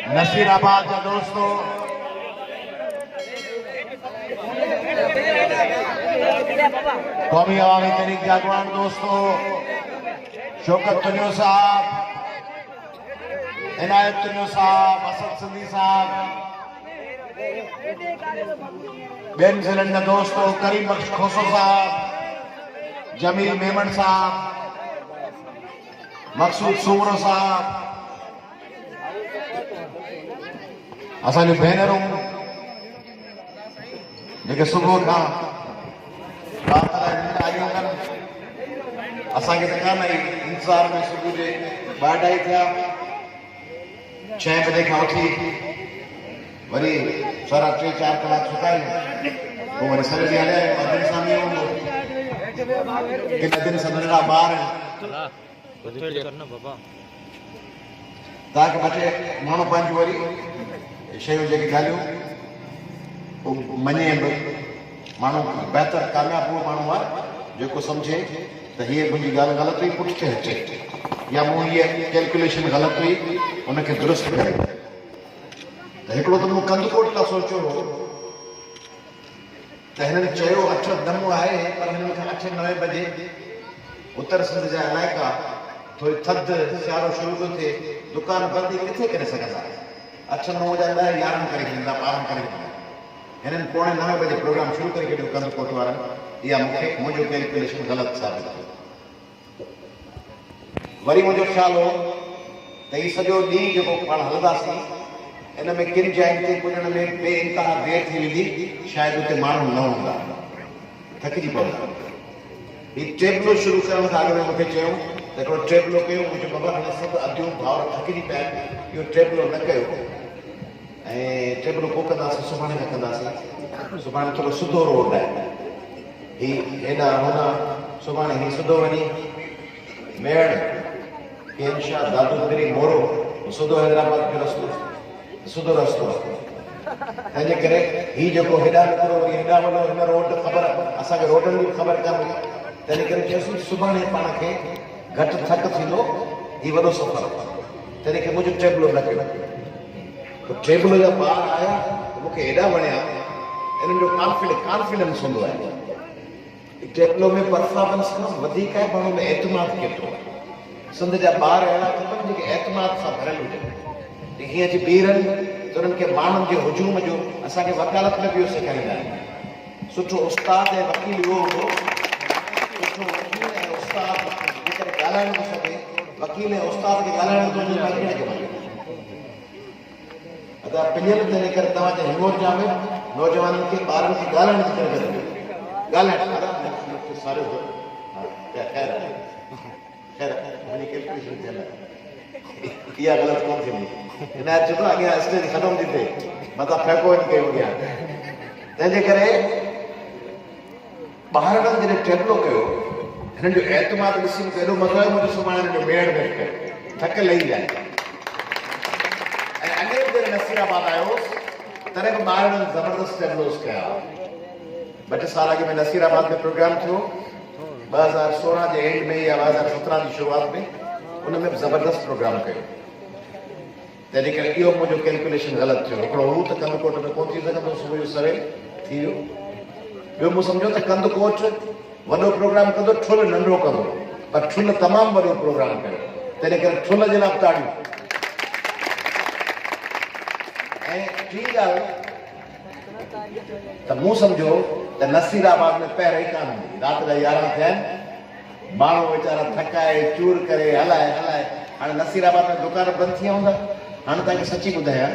नसीराबाद जा दोस्तों, कौमी अवामी तहरीक के अगवान दोस्तों, शौकत तुनियो साहब, इनायत तुनियो साहब, असद सिंधी साहब, बेन ज़िलनि दोस्तों, करीम बख्श खोसो साहब, जमील मेमन साहब, मकसूद सूमरो साहब, असांजूं भेनरूं जेके सुबुह खां रात लाइ निंड आयूं आहिनि, असांखे त कान आई, इंतज़ार में सुबुह जे 2:30 थिया, 6 बजे खां उथी वरी 3-4 कलाक सुतायूं, पोइ वरी सॼो ॾींहुं हलिया आहियूं। अदिन सां मींहुं हूंदो, किन दिन सां नंढड़ा ॿार आहिनि, तव्हांखे ॿ टे माण्हू पंहिंजूं वरी शयूं जेके ॻाल्हियूं मञे बि, माण्हू बहितर कामयाबु उहो माण्हू आहे जेको सम्झे त हीअ मुंहिंजी ॻाल्हि ग़लति हुई, पुठिते अचे, या मूं हीअ कैलकुलेशन ग़लति हुई, उनखे दुरुस्त करे। त हिकिड़ो त मूं कंदकोट लाइ सोचियो हो त हिननि चयो 8 दम आहे, पर हिननि खां 8-9 बजे उत्तर सिंध जा इलाइक़ा थोरी थधि सियारो शुरू थो थिए, दुकान बंदि किथे करे सघंदा, 8-9 जा 10-11 करे छॾींदा, 12 करे छॾींदा। हिननि 8:45 बजे प्रोग्राम शुरू करे छॾियो कंदकोट वारनि, इहा मूंखे मुंहिंजो कैलकुलेशन ग़लति साबित थियो। वरी मुंहिंजो ख़्यालु हो त हीउ सॼो ॾींहुं जेको पाण हलंदासीं, इन में किन जाइनि ते पुॼण में बे इंतिहा देरि थी वेंदी, शायदि उते माण्हू न हूंदा, थकिजी पवंदा। हीउ टेबलो शुरू करण खां अॻु में मूंखे चयूं त हिकिड़ो टेबलो कयो, मुंहिंजो बाबा हिन सभु अदियूं भाउर थकिजी पिया आहिनि, इहो टेबलो न कयो, ऐं टेबलो पोइ कंदासीं, सुभाणे खां कंदासीं, सुभाणे थोरो सिधो रोड आहे, हीउ हेॾा होॾा, सुभाणे हीउ सिधो वञी मेड़ केनशाह दादूगिरी मोरो सिधो हैदराबाद जो रस्तो, सिधो रस्तो आहे। तंहिंजे करे हीउ जेको हेॾा निकिरो वरी हेॾा वञो, हिन रोड ख़बर, असांखे रोडनि जी ख़बर कान हुई, तंहिंजे करे चयोसीं सुभाणे पाण खे घटि थक थींदो, हीउ वॾो सफ़र आहे, तंहिंजे करे मुंहिंजो टेबलो न कयो। टेबल जा ॿार आया मूंखे हेॾा वणिया, इन्हनि जो कॉन्फिडेंस हूंदो आहे, टेबलो में परफॉर्मेंस खां वधीक आहे, माण्हू में एतमाद केतिरो आहे। सिंध जा ॿार अहिड़ा खपनि जेके एतमाद सां भरियल हुजनि, हीअं अची बीह रहनि त उन्हनि खे माण्हुनि जे हुजूम जो, असांखे वकालत में बि इहो सेखारींदा आहिनि, सुठो उस्ताद ऐं वकील उहो हूंदो, सुठो वकील ऐं उस्ताद जेकॾहिं ॻाल्हाइण थो सघे, वकील ऐं उस्ताद खे ॻाल्हाइण थो वञे, वकील खे वञे अदा पिलियल, तंहिंजे करे तव्हांजे हिमोत जामे नौजवाननि खे, ॿारनि खे ॻाल्हाइण जी ज़रूरत आहे, ॻाल्हाइण सारो मुंहिंजी कैलकुलेशन थियल आहे, इहा ग़लति कोन थींदी, हिन चयो त अॻियां स्टेज ख़तमु थी थिए, मथां फेको वञी कयूं अॻियां। तंहिंजे करे ॿारनि जॾहिं टेबलो कयो, हिननि जो एतमाद ॾिसी मूंखे एॾो मज़ो आयो, मुंहिंजो सुभाणे हिननि जो मेड़ में थक लही जाए। ऐं अॻे बि जॾहिं नसीराबाद आयो तॾहिं बि ॿारनि ज़बरदस्त टेबलोस कया। 2 साल अॻु में नसीराबाद में प्रोग्राम थियो, 2016 जे एंड में या 2017 जी शुरूआत में, उन में बि ज़बरदस्त प्रोग्राम कयो। तंहिंजे करे इहो मुंहिंजो कैलकुलेशन ग़लति थियो। हिकिड़ो हू त कंदकोट में कोन थी सघंदो, सुबुह जो सवेल थी वियो। ॿियो मूं सम्झो त कंदकोट वॾो प्रोग्राम कंदो, ठुल नंढो कंदो, पर ठुल तमामु वॾो प्रोग्राम कयो, तंहिंजे करे ठुल जे लाइ ताड़ियूं। ऐं टी ॻाल्हि त मूं सम्झो त नसीराबाद में पहिरियों ई कान हूंदी, राति जा 11 थिया आहिनि, माण्हू वीचारा थकाए चूर करे हलाए, हाणे नसीराबाद में दुकान बंदि थी विया हूंदा। हाणे तव्हांखे सची ॿुधायां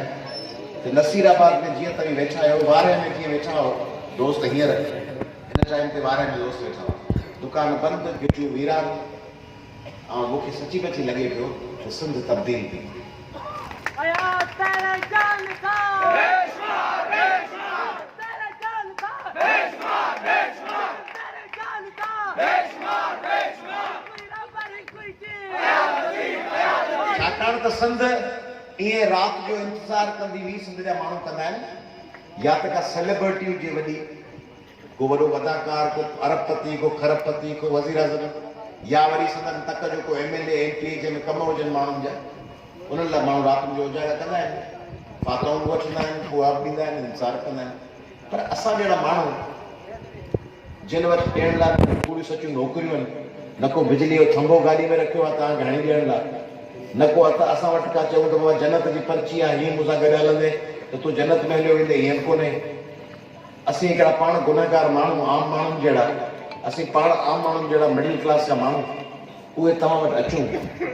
त नसीराबाद में जीअं तव्हां वेठा आहियो, वारे में जीअं वेठा हो दोस्त, हींअर हिन टाइम ते वारे में दोस्त वेठा हुआ, दुकान बंदि, गिटियूं वीरान, ऐं मूंखे सची पची लॻे पियो त सिंध तब्दील थी। छाकाणि त सिंध ईअं राति जो इंतज़ारु कंदी हुई, सिंध जा माण्हू कंदा आहिनि, या त का सेलिब्रिटी हुजे वॾी, को वॾो अदाकार, को अरबपति, को खरबपति, को वज़ीर आज़म, या वरी संदन तक जो को MLA MP जंहिंमें कम हुजनि माण्हुनि जा, उन्हनि लाइ माण्हू राति जो उजागर कंदा आहिनि, फाताऊं बि वठंदा आहिनि, खुआ बि ॾींदा आहिनि, इंतज़ारु कंदा आहिनि। पर असां जहिड़ा माण्हू जिन वटि ॾियण लाइ पूरियूं सचियूं नौकरियूं आहिनि, न को बिजली जो थंभो गाॾी में रखियो आहे तव्हांखे हणी ॾियण लाइ, न को असां वटि का चऊं त बाबा जन्नत जी पर्ची आहे, हीअं मूंसां गॾु हलंदे त तूं जन्नत में हलियो वेंदे, हीअं कोन्हे। असीं हिकिड़ा पाण गुनहगार माण्हू, आम माण्हुनि जहिड़ा, असीं पाण आम माण्हुनि जहिड़ा मिडिल क्लास जा माण्हू उहे तव्हां वटि अचूं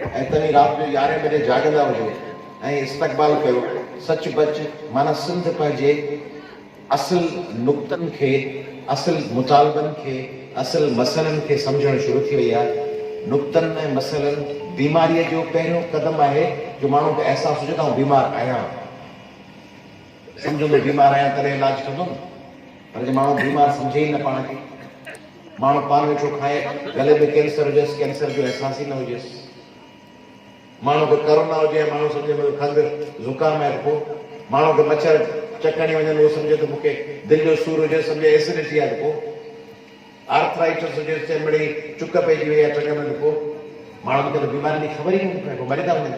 ऐं तव्हीं राति जो 11 बजे जाॻंदा हुजो ऐं इस्तक़बाल कयो। सच बच माना सिंध पंहिंजे असुल नुक़्तनि खे, असुल मुतालबनि खे, असुल मसइलनि खे सम्झणु शुरू थी वई आहे। नुक़्तनि ऐं मसइलनि बीमारीअ जो पहिरियों क़दम आहे जो माण्हू खे अहसासु हुजे त आउं बीमार आहियां। सम्झंदो बीमार आहियां तॾहिं इलाजु कंदुमि, पर जे माण्हू बीमार सम्झे ई न पाण खे, माण्हू पान वेठो खाए, गले में कैंसर हुजेसि, कैंसर जो अहसासु ई न हुजेसि। माण्हू खे करोना हुजे, माण्हू सम्झे खंघि ज़ुकाम आहे, पोइ माण्हू खे मच्छर चकणी वञनि, उहो सम्झे त मूंखे दिलि जो सूरु हुजे, सम्झे एसिडिटी आहे, त पोइ आर्थराइटिस हुजे, चमड़ी चुक पइजी वई आहे टंग में, त पोइ माण्हुनि खे त बीमारी जी ख़बर ई कोन पए, पोइ मरी था वञनि।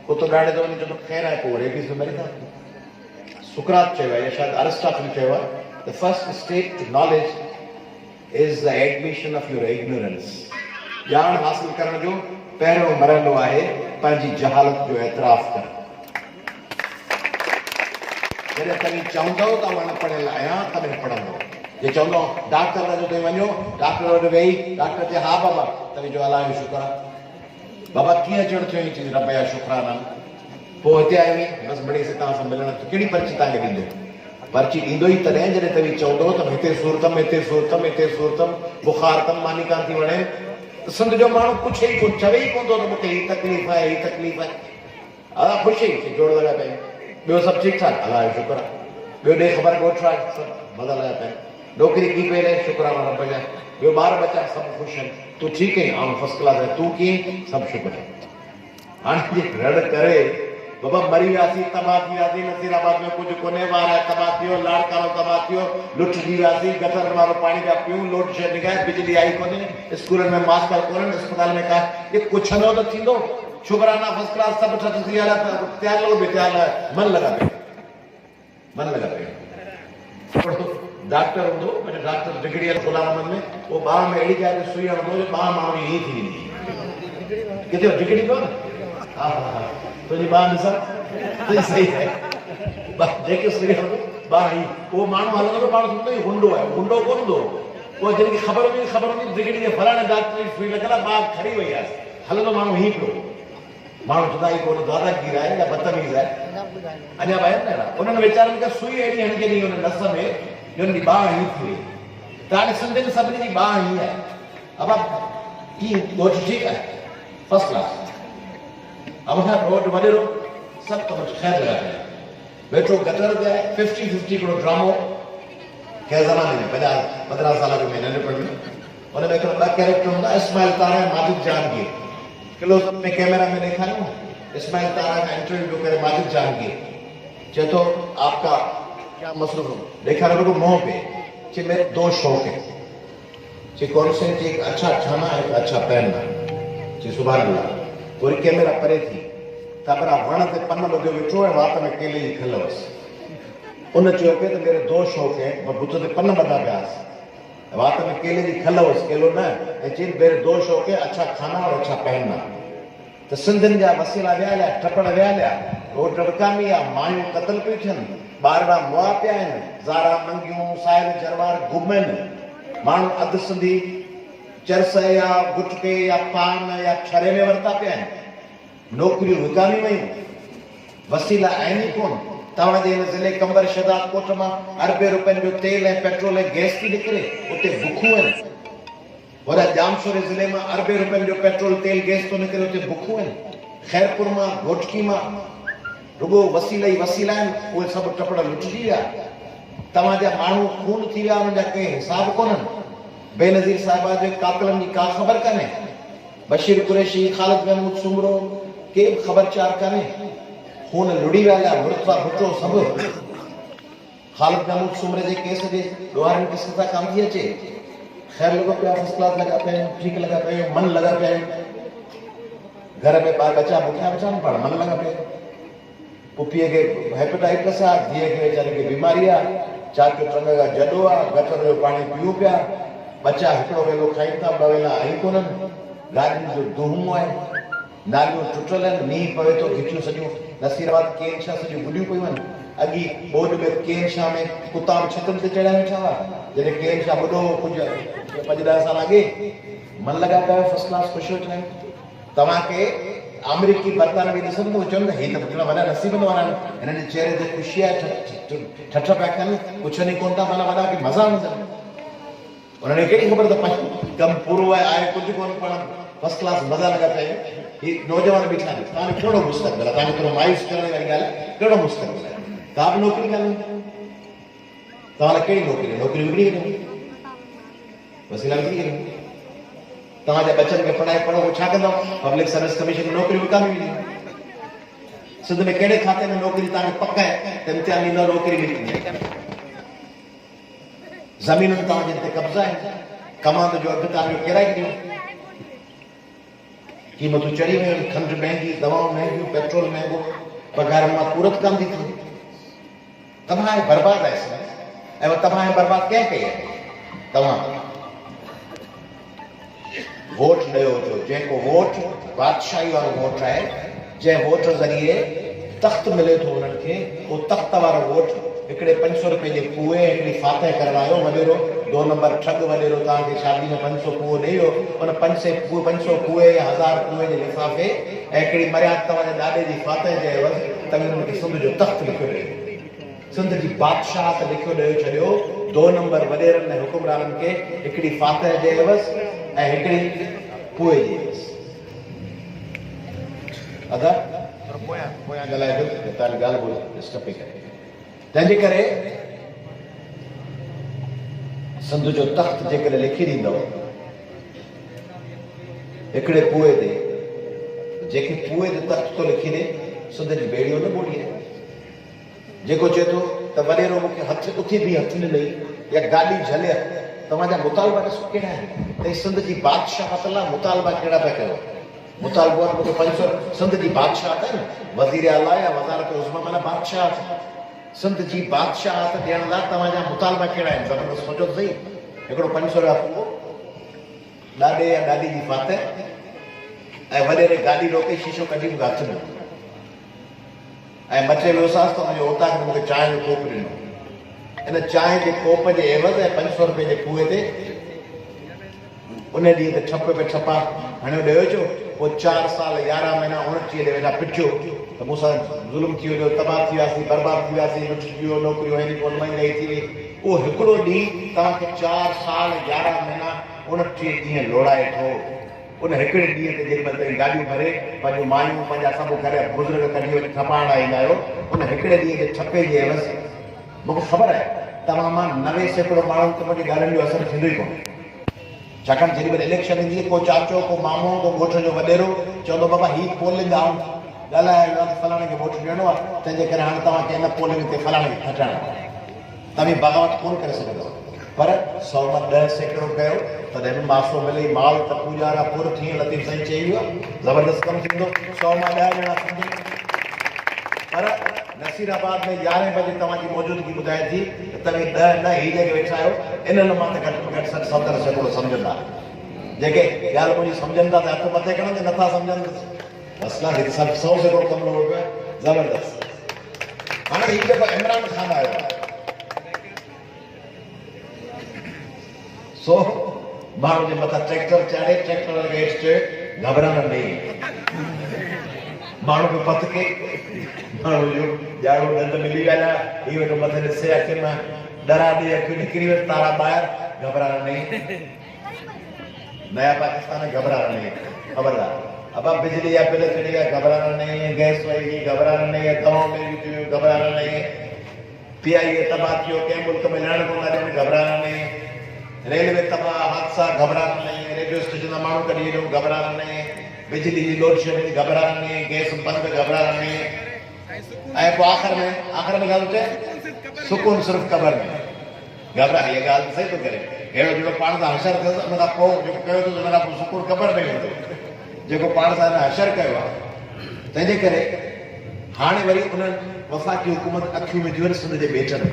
कुतो ॾाढे थो वञे, चवंदो ख़ैरु आहे, पोइ रेबीज़ में मरी था वञनि। सुकरात चयो आहे, या शायदि अरिस्टॉटल चयो आहे, the first step to knowledge is the admission of your ignorance. ॼाण हासिल करण जो पहिरियों मरहलो आहे पंहिंजी जहालत जो एतिराफ़ करणु। जॾहिं तव्हीं चवंदव त मां न पढ़ियल आहियां, तॾहिं पढ़ंदव। जे चवंदव डॉक्टर जो तव्हीं वञो, डॉक्टर वटि वेही, डॉक्टर चए हा बाबा, तव्हीं जो अलाह जो शुक्र आहे। बाबा कीअं अचणु थियो, चई रब जा शुक्राना। पोइ हिते आयो नी, बसि बड़ी से तव्हां सां मिलण, कहिड़ी पर्ची तव्हांखे ॾींदो? पर्ची ॾींदो ई तॾहिं जॾहिं तव्हीं चवंदव त हिते सूरतम, हिते सूरतम, हिते सूरतम, बुखार तम, मानी कान थी वणे। सिंध जो माण्हू पुछे ई कोन, चवे ई कोन थो त मूंखे हीअ तकलीफ़ आहे, हीअ तकलीफ़ आहे। हा ख़ुशी जोड़ लॻा पिया, ॿियो सभु ठीकु ठाक, अलाह जो शुक्र आहे। ॿियो ॾे ख़बर ॻोठ आहे, सभु मज़ा लॻा पिया, नौकिरी की पई रहे, शुक्राना रब जा। ॿियो ॿार बचा सभु ख़ुशि आहिनि, तूं ठीकु आहीं, आउं फर्स्ट क्लास आहे, तूं कीअं, सभु शुक्र आहे। हाणे जे रड़ करे बाबा मरी वियासीं, तबाह थी वियासीं, नसीराबाद में कुझु कोन्हे, ॿार आहे तबाह थियो, लाड़कानो तबाह थियो, लुटजी वियासीं, गटर वारो पाणी पिया पियूं, लोड शेड निकाए, बिजली आई कोन्हे, स्कूलनि में मास्टर कोन्हनि, अस्पताल में का इहे पुछंदो त थींदो। शुक्राना फर्स्ट क्लास सभु ठत थी विया, तयारु लॻो बि तयारु मन लॻा पियो, मन लॻा पियो। डॉक्टर हूंदो, डॉक्टर डिग्री गुलाम में, उहो ॿाह में अहिड़ी जाइ ते सुई हणंदो जो ॿाह माण्हू ईअं थी वेंदी, किथे डिग्री पियो न। हा हा हा, तुंहिंजी ॿाह ॾिसां सही आहे, जेके सुई हणंदो ॿाह ई, उहो माण्हू हलंदो, माण्हू सम्झंदो हुंडो आहे, हुंडो कोन हूंदो। पोइ जंहिंखे ख़बर हूंदी डिग्री जे फलाणे डॉक्टर जी सुई लॻल आहे, ॿाह खणी वई आहे, हलंदो माण्हू हीअं पियो, माण्हू चवंदा ई कोन दादागीर आहे या बदतमीज़ आहे। अञा ॿाहिरि न अहिड़ा, उन्हनि वीचारनि खे सुई अहिड़ी हणी ॾिनी हुन नस में, जो हुनजी ॿाह हीअं थी वई। त हाणे सिंधियुनि सभिनी जी ॿाह हीअं आहे, अब कीअं ॻोठ ठीकु आहे, फर्स्ट क्लास, अब खां रोड वॾेरो सभु कम ख़ैर लॻा पिया, वेठो गटर ते 50-50 हिकिड़ो ड्रामो कंहिं ज़माने में 50-15 साल जो नंढपण में, हुन में हिकिड़ो 2 कैरेक्टर हूंदा, इस्माइल तारा ऐं माजिद जहांगीर। क्लोज़अप में कैमरा में ॾेखारियूं, इस्माइल तारा का इंटरव्यू जो करे माजिद जहांगीर चए तो आपका क्या मसरूफ हो, देखा रखो मुंह पे, कि मेरे 2 शौक है, कि कौन से, एक अच्छा खाना है, एक अच्छा पहनना, कि सुभान अल्लाह। पूरी कैमरा परे थी, तबरा वण ते पन ॿधो वेठो ऐं वात में केले जी खिल हुअसि। उन चयो पिए त मेरे 2 शौक है, मां बुत ते पन ॿधा पियासीं, वात में केले जी खिल हुअसि, केलो न, ऐं चई मेरे 2 शौक है, अच्छा खाना और अच्छा पहनना। त सिंधियुनि जा वसीला विया हलिया, टपड़ विया हलिया, रोड रड़कामी आहे, मायूं क़तल पियूं थियनि, ॿारड़ा मुआ पिया आहिनि, ज़ारा नंगियूं साहिल जरवार गुम आहिनि, माण्हू अधु सिंधी चरस या गुटके या पान या छरे में वरिता पिया आहिनि, नौकरियूं विकामी वयूं, वसीला आहिनि ई कोन। तव्हांजे हिन ज़िले कंबर शहदाद कोट मां अरबे रुपयनि जो तेल ऐं पेट्रोल ऐं गैस थी निकिरे, उते बुखूं आहिनि। वॾा जामशोरे ज़िले मां अरबे रुपयनि जो पेट्रोल तेल गैस थो निकिरे, उते बुखूं आहिनि। ख़ैरपुर मां घोटकी मां रुगो वसीला ई वसीला आहिनि, उहे सभु टपड़ लुटिजी विया। तव्हांजा माण्हू खून थी विया, हुननि जा कंहिं हिसाब कोन्हनि। बेनज़ीर साहिबा जे कातिलनि जी का ख़बर कान्हे, बशीर कुरैशी, ख़ालिद महमूद सुमरो, के बि ख़बरचार कान्हे। खून लुड़ी विया, मुर्तज़ा भुट्टो सभु। ख़ालिद महमूद सुमरे जे केस जे ॾोहारनि खे सज़ा कान थी अचे। ख़ैर लॻो पिया, फर्स्ट क्लास लॻा पिया आहिनि, ठीकु लॻा पिया आहिनि, मन लॻा पिया आहिनि। घर में ॿार बचा बुखिया बचा न पाण मन लॻा पिया। पुपीअ खे हेपेटाइटिस आहे, धीअ खे वीचारे खे बीमारी आहे, चाचो टंग खां जॾो आहे, गटर जो पाणी पीऊं पिया, बच्चा हिकिड़ो वेलो खाइनि था, ॿ वेला आई कोन्हनि, गाॾियुनि जो धूम आहे, नालियूं टुटल आहिनि, मींहुं पवे थो, घिटियूं सॼियूं नसीराबाद केन शाह सॼियूं गुॾियूं पियूं आहिनि। अॻी बोर्ड में केन शाह में कुता छितनि ते चढ़िया वेठा हुआ, जॾहिं केन शाह ॿुधो कुझु 5-10 साल अॻे, मन लॻाए पिया फर्स्ट क्लास ख़ुशि वेठा आहिनि। तव्हांखे अमेरिकी बर्तानवी ॾिसंदो चवंदा हे त केड़ा वॾा नसीबनि वारा आहिनि, हिननि जे चेहरे ते ख़ुशी आहे, ठठ पिया कनि, पुछनि ई कोन था, माना वॾा खे मज़ा ईंदनि। उन्हनि खे कहिड़ी ख़बर त कमु पूरो आहे कुझु कोन, पाण फर्स्ट क्लास मज़ा लॻा पिया आहिनि। ही नौजवान बीठा आहिनि, तव्हांजो कहिड़ो मुस्तक़बिल आहे, तव्हांखे थोरो मायूस करण वारी ॻाल्हि आहे, कहिड़ो मुस्तक़बिल आहे? का बि नौकिरी कान्हे, तव्हां लाइ कहिड़ी नौकिरी? नौकिरी विकिणी वञो, वसीला विकिणी वञो। तव्हांजे बचनि खे पढ़ाए पढ़ो, छा कंदव? पब्लिक सर्विस कमीशन में नौकिरी विकामी वेंदी। सिंध में कहिड़े खाते में नौकिरी तव्हांखे पक आहे त इम्तिहान ॾींदव, नौकिरी मिलंदी? ज़मीनुनि तव्हांजे हिते कब्ज़ा आहिनि, कमांद जो अघु तव्हांजो किराए ॾियो, क़ीमतूं चढ़ी वियूं आहिनि, खंडु महांगी, दवाऊं महांगियूं, पेट्रोल महांगो, पघारनि मां पूरत कान थी थिए, तबाह बर्बाद आहे। ऐं तबाह बर्बाद कंहिं कई आहे? तव्हां वोट ॾियो जो, जेको वोट बादशाही वारो वोट आहे, जंहिं वोट ज़रिए तख़्त मिले थो उन्हनि खे, उहो तख़्त वारो वोट हिकिड़े 500 रुपए जे कुएं हिकिड़ी फातह करण आयो वॾेरो 2 नंबर ठग वॾेरो तव्हांखे शादी में 500 कुओ ॾेई वियो, उन 500 कुएं या 1000 कुएं जे लिफ़ाफ़े ऐं हिकिड़ी मर्याद तव्हांजे ॾाॾे जी फातह जे एवज़ तव्हां हुनखे सिंध जो तख़्त लिखियो ॾियो, सिंध जी बादशाहत लिखियो ॾेई छॾियो 2 नंबर वॾेरनि ऐं हुकुमराननि खे हिकिड़ी फातह जे एवज़ ऐं हिकिड़ी कुएं जी एवज़। अदा पोयां ॻाल्हाए पियो तव्हांजी ॻाल्हि ॿुधो स्टपे करे। तंहिंजे करे सिंध जो तख़्त जेकॾहिं लिखी ॾींदव हिकिड़े कुएं ते, जेके कुएं ते तख़्त थो लिखी ॾे, सिंध जी ॿेड़ियो न ॿोड़ी आहे। जेको चए थो त वॾेरो मूंखे हथ उथी बि हथ न ॾेई या गाॾी झले, तव्हांजा मुतालबा ॾिसो कहिड़ा आहिनि। त सिंध जी बादशाहत लाइ मुतालबा कहिड़ा पिया कयो? मुतालबो मूंखे 500 सिंध जी बादशाहत आहे न, वज़ीर आला या वज़ारत उज़्मा माना बादशाहत, सिंध जी बादशाहत ॾियण लाइ तव्हांजा मुतालबा कहिड़ा आहिनि? ज़बरदस्त सोचो सही। हिकिड़ो 500 रुपया कुओ, ॾाॾे या ॾाॾी जी फातह ऐं वॾेरे गाॾी रोके शीशो कढी मूंखे हथ ॾिनो ऐं मथे वियोसांसि त हुनजो उतां खे मूंखे चांहि जो कोप ॾिनो। इन चांहि जे कोप जे एवज़ ऐं 500 रुपए जे कुएं ते उन ॾींहं ते ठप पे ठपा हणियो ॾियो छो। पोइ 4 साल 11 महीना 29 ॾे वेठा पिटियो त मूंसां ज़ुल्म थी वियो, तबाह थी वियासीं, बर्बाद थी वियासीं, लुट थी वियो, नौकिरियूं आहिनि कोन, महांगाई थी वई। उहो हिकिड़ो ॾींहुं तव्हांखे 4 साल 11 महीना 29 ॾींहं लोड़ाए थो। उन हिकिड़े ॾींहं ते जेॾी महिल तव्हां गाॾियूं भरे पंहिंजूं मायूं पंहिंजा सभु घर बुज़ुर्ग कढी वठी ठपाइण ईंदा आहियो, उन हिकिड़े ॾींहं ते ठपे जे एवज़ मूंखे ख़बर आहे तव्हां मां 90% माण्हुनि ते मुंहिंजी ॻाल्हियुनि जो असरु थींदो ई कोन्हे। छाकाणि जेॾी महिल इलेक्शन ईंदी, को चाचो, को मामो, को ॻोठ जो वॾेरो चवंदो बाबा हीअ पोलिंग आहे, ॻाल्हाए फलाणे खे वोट ॾियणो आहे, तंहिंजे करे हाणे तव्हांखे हिन पोलिंग ते फलाणे खे खटाइणो आहे। तव्हां बग़ावत कोन करे सघंदव, पर 100 मां 10 सैकड़ो कयो तॾहिं बि माफ़ो मिले। माल त पूॼारा पुर थी लतीफ़ साईं चई वियो आहे, ज़बरदस्त कमु थींदो, 100 मां 10 ॼणा थींदो। पर नसीराबाद में 11 बजे तव्हांजी मौजूदगी ॿुधाए थी त तव्हां 10 न हीअ जेके वेठा आहियो, इन्हनि मां त घटि में घटि 60-70 सैकड़ो सम्झंदा। जेके ॻाल्हि मुंहिंजी सम्झनि था त हथ मथे खणनि, नथा सम्झनि मसला 100 सैकड़ो कमु लॻो पियो आहे, ज़बरदस्त। हाणे हीअ जेको इमरान ख़ान आयो आहे, सो माण्हू जे मथां ट्रैक्टर चाढ़े, ट्रैक्टर खे हेठि चए घबराइण न ॾेई, माण्हू खे पत के माण्हू जो ॼाड़ो ॾंद मिली विया, हीअ वेठो मथे ॾिसे, अखियुनि मां डरा ॾे, अखियूं निकिरी वियूं, तारा ॿाहिरि, घबराइण न ॾेई। नया पाकिस्तान घबराइण न ॾेई, ख़बरदार। अब बिजली या बिल चढ़ी विया, घबराइण न ॾेई, गैस वही घबराइण न ॾेई, दवाऊं महांगियूं थी वियूं, घबराइण न ॾेई, PIA तबाह थी वियो, कंहिं मुल्क में लहण कोन था ॾियनि, घबराइण न ॾेई, रेलवे तबाह, हादसा, घबराइण न ॾेई, रेडियो स्टेशन मां माण्हू कढी वियो, घबराइण न ॾेई, बिजली जी लोड शेडिंग, घबराइण न ॾेई, गैस बंदि, घबराइण न ॾेई। ऐं पोइ आख़िर में ॻाल्हि चए सुकून सिर्फ़ु क़बर में, घबरा। हीअ ॻाल्हि सही थो करे, अहिड़ो जेको पाण सां हशर थियसि, हुन खां पोइ जेको कयो अथसि हुन खां पोइ सुकून क़बर में वेंदो, जेको पाण सां हिन हशर कयो आहे। तंहिंजे करे हाणे वरी उन्हनि वफ़ाक़ी हुकूमत अखियूं विधियूं आहिनि सिंध जे बेटनि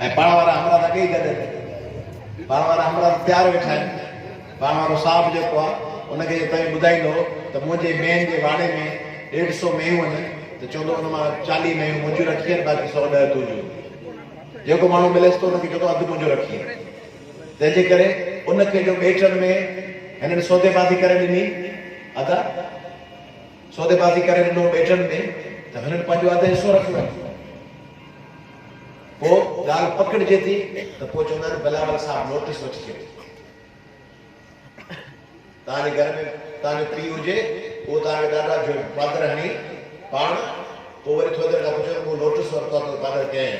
ऐं पाण वारा हमरा त अॻे ई गॾु पाण वारा हमरा तयारु वेठा आहिनि। पाण वारो साहब जेको आहे उनखे तव्हां ॿुधाईंदो त मुंहिंजे मेन जे वाड़े में 150 मेयूं आहिनि त चवंदो उन मां 40 मेयूं मुंहिंजियूं रखी आहिनि बाक़ी 110 तुंहिंजियूं। जेको माण्हू मिलेसि थो उनखे चवंदो अधु मुंहिंजो रखी तंहिंजे करे उनखे जो बेटनि में हिननि सौदेबाज़ी करे ॾिनी अदा सौदेबाज़ी करे ॾिनो बेटनि में त हिननि पंहिंजो अधु हिसो रखियो आहे। पोइ ॻाल्हि पकड़िजे थी त पोइ चवंदा आहिनि बिलावल साहब नोटिस वठी छॾियो तव्हांजे घर में तव्हांजो पीउ हुजे उहो तव्हांखे ॾाढा पादर हणी पाण पोइ वरी थोरी देरि खां पुछो मूं नोटिस वरितो आहे त पादर कंहिं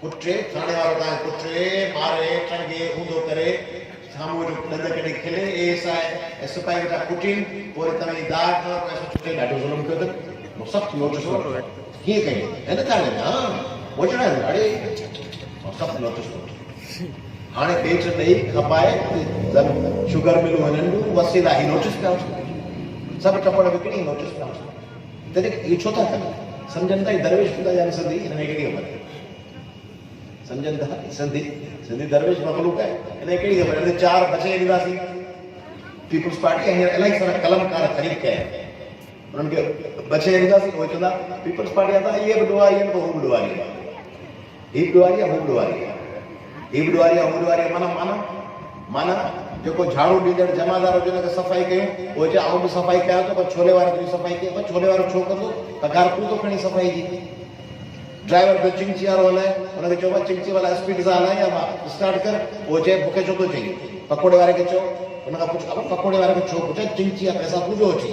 कुटे थाणे वारो तव्हांखे कुटे मारे टंगे ऊंधो करे साम्हूं जो ॾंद कढी खिले ऐं सिपाही वेठा कुटीनि पोइ वरी तव्हांजी दाग छुटे ॾाढो ज़ुल्म कयो अथनि मूं सख़्तु नोटिस वरितो कीअं कई हिन था हा मोचणा ॾाढे सख़्तु नोटिस वरितो। हाणे पेट ॾेई खपाए शुगर मिलूं हिननि वसीला ही नोटिस पिया सभु टपड़ विकिणी नोटिस पिया तॾहिं इहो छो था कनि सम्झनि था दरवेश हूंदा या सिंधी हिन में कहिड़ी ख़बर सम्झनि था सिंधी दरवेश मखलूक आहे हिन में कहिड़ी ख़बर हिन 4 बचे ॾींदासीं पीपुल्स पार्टी हींअर इलाही सारा कलमकार ख़रीद कया आहिनि उन्हनि खे बचे ॾींदासीं उहे चवंदा पीपुल्स पार्टी आहे त इहे बि ॾुआरी आहिनि पोइ हू बि ॾुआरी आहे हीअ बि ॾुआरी आहे हू बि ॾुआरी आहे हीअ बि ॾुआरी आहे हू ॾुआरी आहे माना माना जेको झाड़ू ॾींदड़ जमादार हुजे हुनखे सफ़ाई कयूं उहो चए आउं बि सफ़ाई कयां थो पर छोले वारे जी सफ़ाई कई पर छोले वारो छो कंदो पघार तूं थो खणी सफ़ाई जी। ड्राइवर जो चिंची वारो हलाए हुनखे चओ चिंची वारा स्पीड सां हलाए या मां स्टार्ट कर उहो चए मूंखे छो थो चई पकोड़े वारे खे चओ हुनखां पुछो पकोड़े वारे खे छो पुछे चिंची जा पैसा तूं जो अची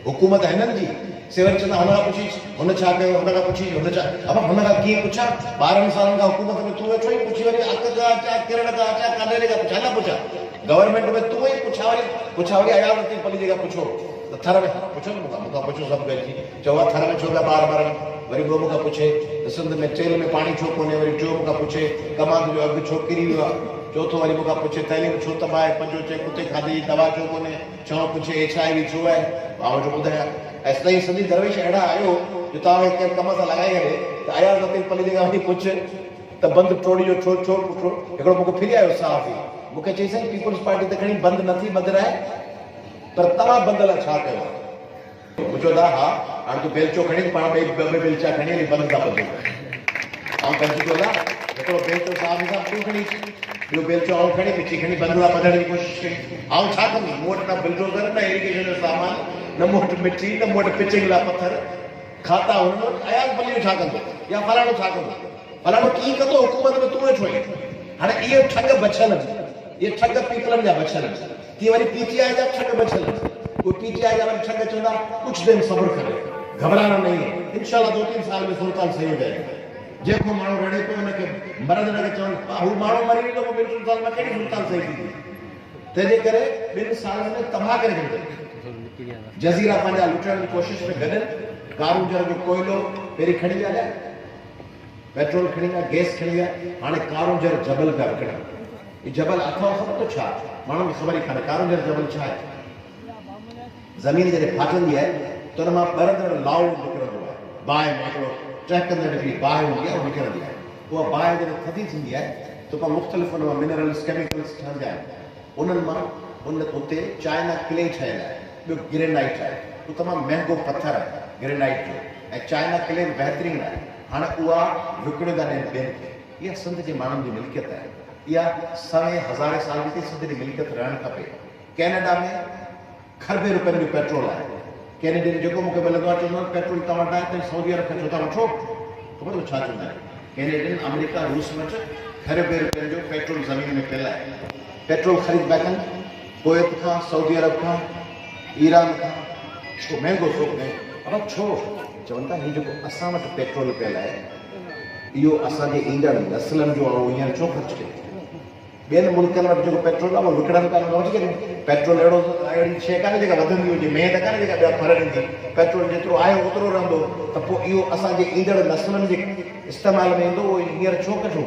हुकूमत हिननि जी सेवर चवंदा हुनखां पुछी हुन छा कयो हुनखां पुछी हुन छा हुनखां कीअं पुछां 12 सालनि खां हुकूमत में तूं वेठो ई पुछी वरी अक खां अचा किरण खां अचा काॾे खां पुछा न पुछा गवर्नमेंट में तूं ई पुछा वरी अयाल नथी पली जॻह पुछो त थर में पुछो न मूंखां पुछो सभु गॾिजी चओ थर में छो पिया ॿार मरनि वरी ॿियो मूंखां पुछे त सिंध में तेल में पाणी छो कोन्हे वरी टियों मूंखां पुछे कमांद जो अघु छो किरी वियो आहे चौथो वरी मूंखां पुछे तैलीम छो तबाहे पंजो चए कुते खाधे जी दवा छो कोन्हे छहों पुछे HIV छो आहे मां जो ॿुधायां ऐं सदाईं सिंधी दरवेश अहिड़ा आहियो जो तव्हांखे कंहिं कम सां लॻाए करे त अयाल नथी पली जॻह वञी पुछ त बंदि टोड़ी जो छो छो पुछो हिकिड़ो मूंखे फिरी आयो साफ़ ई मूंखे चई साईं पीपुल्स पार्टी त खणी बंदि नथी बदिराए पर तव्हां बंदि लाइ छा कयो पुछो था हा हाणे तूं बेलचो खणी पाण ॿ बेलचा खणी हली बंदि था ॿधो ऐं कंहिंजी थो हिकिड़ो बेलचो साफ़ सां तूं खणी ॿियो बेलचो आउं खणी मिठी खणी बंदि लाइ ॿधण जी कोशिशि कई आउं छा कंदुमि मूं वटि न बिल्डोज़र न इरिगेशन जो सामान न मूं वटि मिटी न मूं वटि पिचिंग लाइ पथर खाता हुन अयाल पलियो छा कंदो या फलाणो छा कंदो फलाणो कीअं कंदो हुकूमत में तूं वेठो आहीं हाणे इहे ठग बचियल आहिनि इहे ठग पीपलनि जा बचियल आहिनि तीअं वरी PTI जा ठग बचियल आहिनि उहे PTI जा वरी ठग चवंदा कुझु दिन सब्र करे घबराना नहीं है इंशाल्लाह 2-3 साल में सुल्तान सही हो जाएगा जेको माण्हू रड़े पियो हुनखे मरद न चवनि हू माण्हू मरी वेंदो पोइ 2 साल में कहिड़ी सुल्तान सही थींदी तंहिंजे करे 2 सालनि में तबाह करे छॾियो जज़ीरा पंहिंजा लुटण जी कोशिशि में गॾनि कारूंजर जो कोयलो पहिरीं खणी विया पेट्रोल खणी विया गैस खणी विया हाणे कारूंजर जबल पिया विकिणनि हीउ जबल अथव ख़बर थो छा माण्हुनि खे ख़बर ई कान्हे कारूंजर जबल छा आहे ज़मीन जॾहिं फाटंदी आहे त हुन मां ॿरंदड़ लाउ निकिरंदो आहे बाहि में हिकिड़ो टहिकंदड़ हिकिड़ी बाहि हूंदी आहे उहा निकिरंदी आहे उहा बाहि जॾहिं थधी थींदी आहे त पोइ मुख़्तलिफ़ हुन मां मिनरल्स केमिकल्स ठहंदा आहिनि उन्हनि मां उते चाइना क्ले ठहियल आहे ॿियो ग्रेनाइट आहे उहो तमामु महांगो पथर आहे ग्रेनाइट जो ऐं चाइना क्ले बहितरीनु आहे हाणे उहा विकिणो था ॾियनि ॿियनि खे इहा सिंध जे माण्हुनि जी मिल्कियत आहे इहा 100 साल जी सिंध जी मिल्कियत रहणु खपे कैनेडा में खरबे रुपयनि जो पेट्रोल आहे कैनेडियन जेको मूंखे मिलंदो आहे चवंदो आहे पेट्रोल तव्हां वटि आहे त सऊदी अरब खां छो था वठो ख़बर अथव छा चवंदा आहिनि कैनेडियन अमेरिका रूस में खरबे रुपयनि जो पेट्रोल ज़मीन में पियल आहे पेट्रोल ख़रीद पिया कनि कुवैत खां सऊदी अरब खां ईरान खां छो महांगो छो कयो अब छो चवनि था हीउ जेको असां वटि पेट्रोल पियल आहे इहो असांजे ईंदड़ नस्लनि जो हींअर छो ख़र्चु कयो ॿियनि मुल्कनि वटि जेको पेट्रोल आहे उहो विकिणनि था वठी करे पेट्रोल अहिड़ी शइ कान्हे जेका वधंदी हुजे मेह त कान्हे जेका ॿिया फर ॾींदी पेट्रोल जेतिरो आहे ओतिरो रहंदो त पोइ इहो असांजे ईंदड़ नस्लनि जे इस्तेमाल में ईंदो उहो हींअर छो कढो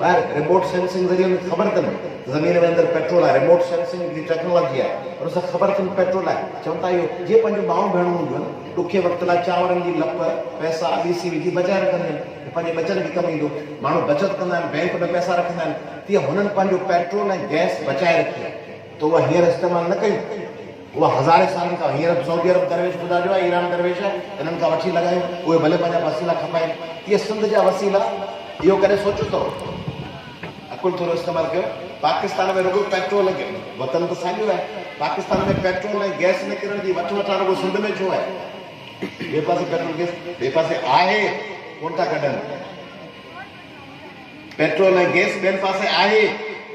ॿाहिरि रिमोट सेंसिंग ज़रिए उनखे ख़बर अथनि ज़मीन में अंदरि पेट्रोल आहे, रिमोट सेंसिंग जी टेक्नोलॉजी आहे, उन सां ख़बर अथनि पेट्रोल आहे। चवनि था इहो जीअं पंहिंजो माण्हू भेणूं हूंदियूं आहिनि, ॾुखे वक़्त लाइ चांवरनि जी लप पैसा ॾीसी विझी बचाए रखंदा आहिनि, पंहिंजे बचत खे कमु ईंदो। माण्हू बचति कंदा आहिनि, बैंक में पैसा रखंदा आहिनि, तीअं हुननि पंहिंजो पेट्रोल ऐं गैस बचाए रखी आहे, त उहा हींअर इस्तेमालु न कयूं। उहा हज़ारे सालनि खां हींअर सऊदी अरब दरवेश ॿुधाइजो आहे, ईरान दरवेश आहे, इन्हनि खां वठी लॻायूं, उहे भले पंहिंजा वसीला खपाइनि। तीअं सिंध जा वसीला इहो कॾहिं सोचियो अथव? अकुल थोरो इस्तेमालु कयो। पाकिस्तान में रुगो पेट्रोल वतन त साॻियो आहे, पाकिस्तान में पेट्रोल ऐं गैस निकिरण जी वठ वठा रुगो सिंध में छो आहे? ॿिए पासे पेट्रोल गैस ॿिए पासे आहे, कोन था कढनि। पेट्रोल ऐं गैस ॿियनि पासे आहे,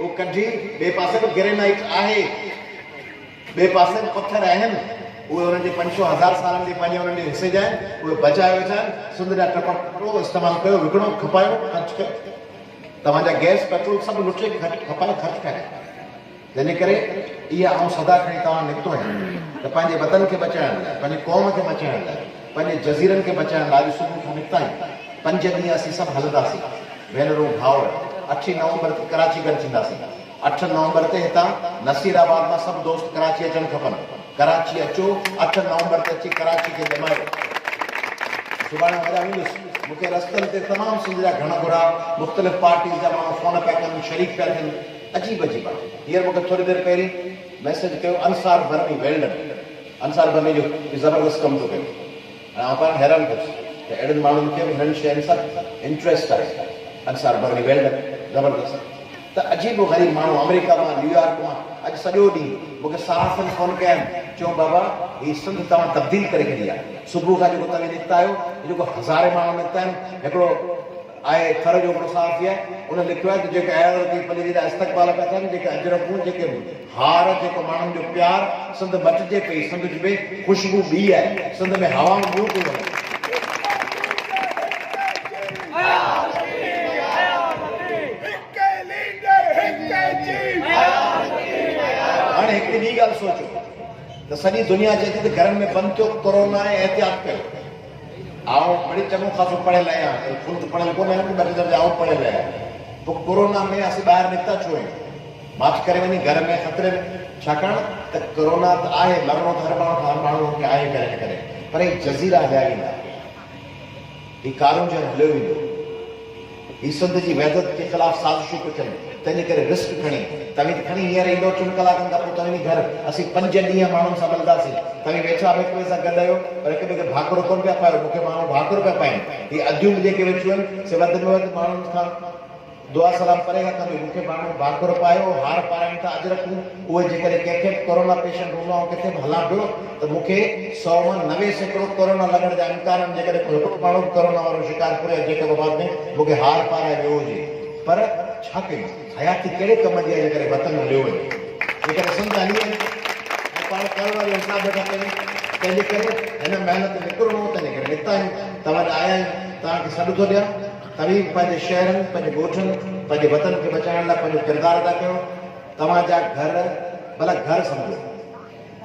उहो कढी ॿिए पासे बि ग्रेनाइट आहे, ॿिए पासे बि पथर आहिनि, उहे हुननि जे 500,000 सालनि जे पंहिंजे हुननि जे हिसे जा आहिनि, उहे बचाए वेठा आहिनि। सिंध जा टको इस्तेमालु कयो, विकिणो, खपायो, ख़र्चु कयो। तव्हांजा गैस पेट्रोल सभु लुटे खपायो, ख़र्चु कयो। जंहिं करे इहा आउं सदा खणी तव्हां निकितो आहियां त पंहिंजे वतन खे बचाइण लाइ, पंहिंजे क़ौम खे बचाइण लाइ, पंहिंजे जज़ीरनि खे बचाइण लाइ सुबुह खां निकिता आहियूं। 5 ॾींहं असीं सभु हलंदासीं, भेनरूं भाउर। 8 नवंबर ते कराची गॾु थींदासीं। 8 नवंबर ते हितां नसीराबाद मां सभु दोस्त कराची अचणु खपनि। कराची अचो, 8 नवंबर ते अची कराची खे ॼमायो। सुभाणे मज़ा ईंदुसि। मूंखे रस्तनि ते तमामु सिंध जा घणा घुरा मुख़्तलिफ़ पार्टीज़ जा माण्हू फ़ोन पिया कनि, शरीक पिया थियनि, अजीब अजीब आहे। हींअर मूंखे थोरी देरि पहिरीं मैसेज कयो अंसार बर्मी वेल्डन, अंसार बर्मी जो ज़बरदस्त कमु थो कयो। ऐं आउं पाण हैरान थियुसि त अहिड़नि माण्हुनि खे हिननि शयुनि सां इंट्रस्ट आहे। अंसार बर्मी वेल्डन ज़बरदस्त। त अजीब ग़रीब माण्हू अमेरिका मां, न्यूयॉर्क मां अॼु सॼो ॾींहुं मूंखे साफ़नि फ़ोन कया आहिनि, चयो बाबा हीअ सिंध तव्हां तब्दील करे छॾी आहे। सुबुह खां जेको तव्हां निकिता आहियो, जेको हज़ारे माण्हू निकिता आहिनि, हिकिड़ो आहे थर जो हिकिड़ो साफ़ी आहे, उन लिखियो आहे त जेके अहिड़ा पली जा इस्तक़बाल पिया थियनि, जेके अजरकूं, जेके हार, जेको माण्हुनि जो प्यारु, सिंध मटिजे पई, सिंध में ख़ुशबू ॿी आहे, सिंध में हवा में ॿियो थो वञे। हाणे हिकिड़ी ॿी ॻाल्हि सोचो त सॼी दुनिया चए थी त घरनि में बंदि थियो कोरोना ऐं एहतियात कयो। आउं बड़ी चङो ख़ासो पढ़ियल आहियां, फुल त पढ़ियल कोन आहियां, ॿ दफ़ा आउं पढ़ियल आहियां। पोइ कोरोना में असीं ॿाहिरि निकिता छो आहियूं? मास्क करे वञी घर में ख़तरे में, छाकाणि त कोरोना त आहे, मरणो त हर माण्हू खे आहे करे, पर हीअ जज़ीरा हलिया ईंदा, हीअ कारून जो हलियो ईंदो, हीअ सिंध जी वहदत के ख़िलाफ़ साज़िशूं पियूं थियनि। तंहिंजे करे रिस्क खणी तव्हीं खणी हींअर ईंदो 3 कलाकनि खां पोइ तव्हीं घर, असीं 5 ॾींहं माण्हुनि सां मिलंदासीं। तव्हीं वेठा हिक ॿिए सां गॾु आहियो, पर हिक ॿिए खे भाकुर कोन पिया पायो। मूंखे माण्हू भाकुर पिया पाइनि। हीअ अदियूं जेके वेठियूं आहिनि, से वधि में वधि माण्हुनि खां दुआ सलाम परे खां कंदियूं। मूंखे माण्हू भाकुर पायो, हार पाराइनि था, अजरकूं, उहे जेकॾहिं कंहिंखे कोरोना पेशेंट हूंदो आहे, किथे बि हलां पियो त मूंखे 100 मां 90% कोरोना लॻण जा इम्कान आहिनि। जेकॾहिं हिकिड़ो माण्हू कोरोना वारो शिकार करे जेके बाद में मूंखे हार पाराए वियो हुजे, पर छा कयूं? हयाती कहिड़े कम जी आहे जेकॾहिं वतन हलियो वञे, जेकॾहिं सिंध हली वञे ऐं पाण कोरोना जो हिसाब वेठा कयूं। तंहिंजे करे हिन महिनत निकिरणो, तंहिंजे करे निकिता आहियूं। तव्हां आया आहियूं, तव्हांखे सॾु थो ॾियां, तव्हीं पंहिंजे शहरनि, पंहिंजे ॻोठनि, पंहिंजे वतन खे बचाइण लाइ पंहिंजो किरदारु अदा कयो। तव्हांजा घर भला घर सम्झो,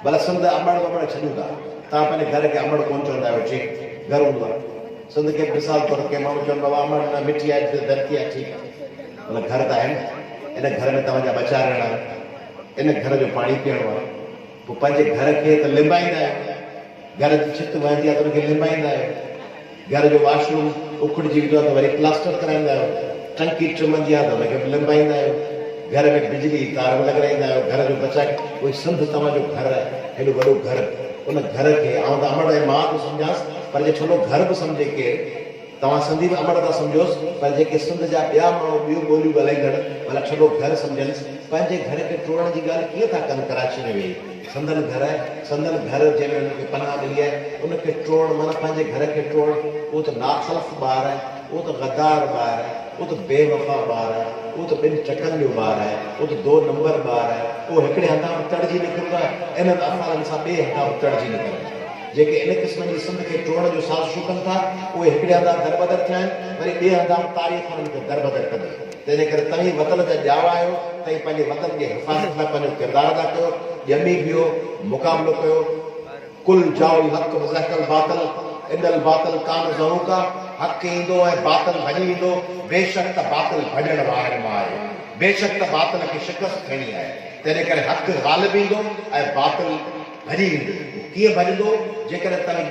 भला सिंध अमड़ वमड़ छॾियूं था, तव्हां पंहिंजे घर खे अमड़ कोन चवंदा आहियो, ठीकु घर हूंदो आहे। सिंध खे मिसाल तौर ते माण्हू चवंदो आहे अमड़ न मिठी आहे, धरती आहे, ठीकु आहे, भला घर त आहे न। इन घर में तव्हांजा बचा रहणा, इन घर जो पाणी पीअणो आहे। पोइ पंहिंजे घर खे त लिंबाईंदा आहियो, घर जी छित वहंदी आहे त हुनखे लिंबाईंदा आहियो, घर जो वॉशरूम उखड़िजी वेंदो आहे त वरी प्लास्टर कराईंदा आहियो, टंकी ट्रिमंदी आहे त हुनखे बि लिंबाईंदा आहियो, घर में बिजली तार बि लॻाईंदा आहियो, घर जो बचाए। उहो सिंध तव्हांजो घर आहे, हेॾो वॾो घर, उन घर खे आउं त अमड़ ऐं मां थो सम्झांसि, पर जे छो घर बि सम्झे केरु, तव्हां सिंधी बि अमड़ था सम्झोसि, पर जेके सिंध जा ॿिया माण्हू ॿियूं ॿोलियूं ॻाल्हाईंदड़ भला छॾो घर सम्झनि। पंहिंजे घर खे टोड़ण जी ॻाल्हि कीअं था कनि? कराची में वेही संदन घर आहे, संदन घर जंहिंमें हुनखे पनाह मिली आहे, उनखे टोड़ माना पंहिंजे घर खे टोड़। उहो त नाख़लफ़ ॿार आहे, उहो त गद्दार ॿार आहे, उहो त बेवफ़ा ॿार आहे, उहो त 2 टकनि जो ॿार आहे, उहो त 2 नंबर ॿार आहे, उहो हिकिड़े हंधा बि तड़जी निकिरंदो आहे, इन्हनि अफ़ालनि सां ॿिए हंधा बि तड़जी निकिरंदो आहे। जेके इन क़िस्म जी सिंध खे टोड़ण जो साज़िशूं कनि था, उहे हिकिड़े हंधा दरबदर थिया आहिनि, वरी ॿिए हंधा तारीख़ हुननि खे दरबदर कंदी। तंहिंजे करे तव्हीं वतन जा ॼावा आहियो, तव्हीं पंहिंजे वतन जे हिफ़ाज़त लाइ पंहिंजो किरदारु अदा कयो, ॼमी बीहो, मुक़ाबिलो कयो। कुल जाओ हक़ वज़हकल बातिल इनल बातिल कान ज़हूका, हक़ ईंदो ऐं बातिल भॼी ईंदो। बेशक त बातिल भॼण वारनि मां आहे, बेशक त बातिल खे शिकस्त थियणी आहे। तंहिंजे करे हक़ ग़ालिब ईंदो ऐं बातिल भॼी ईंदो। कीअं भॼंदो? जेकॾहिं तव्हां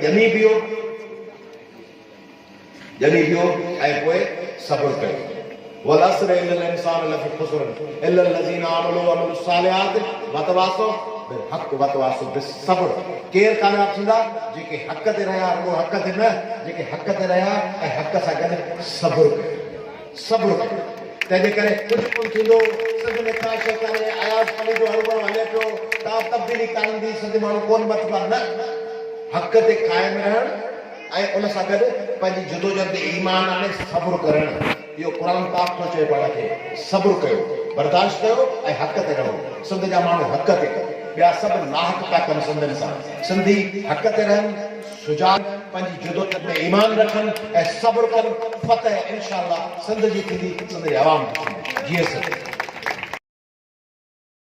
ॼमी बीहो ऐं पोइ सब्र कयो। वलअस्र इन्नल इंसान लफ़ी ख़ुस्र इल्ला लज़ीना आमनू व अमिलुस सालिहात वतवासौ बिलहक़ वतवासौ बिस्सब्र। केरु कामयाब थींदा? जेके हक़ ते रहिया, रुॻो हक़ ते न, जेके हक़ ते रहिया ऐं हक़ सां गॾु सब्र कयो, सब्र कयो। तंहिंजे करे कुझु कोन थींदो। सॼ में का शइ कान्हे, आयास पढ़ी जो हलवो हले पियो, का तब्दीली कान ईंदी, सॼो माण्हू कोन मतिलबु न। हक़ ते क़ाइमु रहणु ऐं उन सां गॾु पंहिंजी जुदोजहद ईमान आणे सब्र करणु। इहो क़ुर पाक थो चए पाण खे, सब्र कयो, बर्दाश्त कयो ऐं हक़ ते रहो। सिंध जा माण्हू हक़ ते कयो, ॿिया सभु नाहक था कनि सिंधियुनि सां। सिंधी हक़ ते रहनि, सुजान पंहिंजी जुदोजहद में ईमान रखनि ऐं सब्र कनि। फतह इंशाअल्लाह सिंध जी थींदी, सिंध जी आवाम जी थींदी। जीअं सिंध।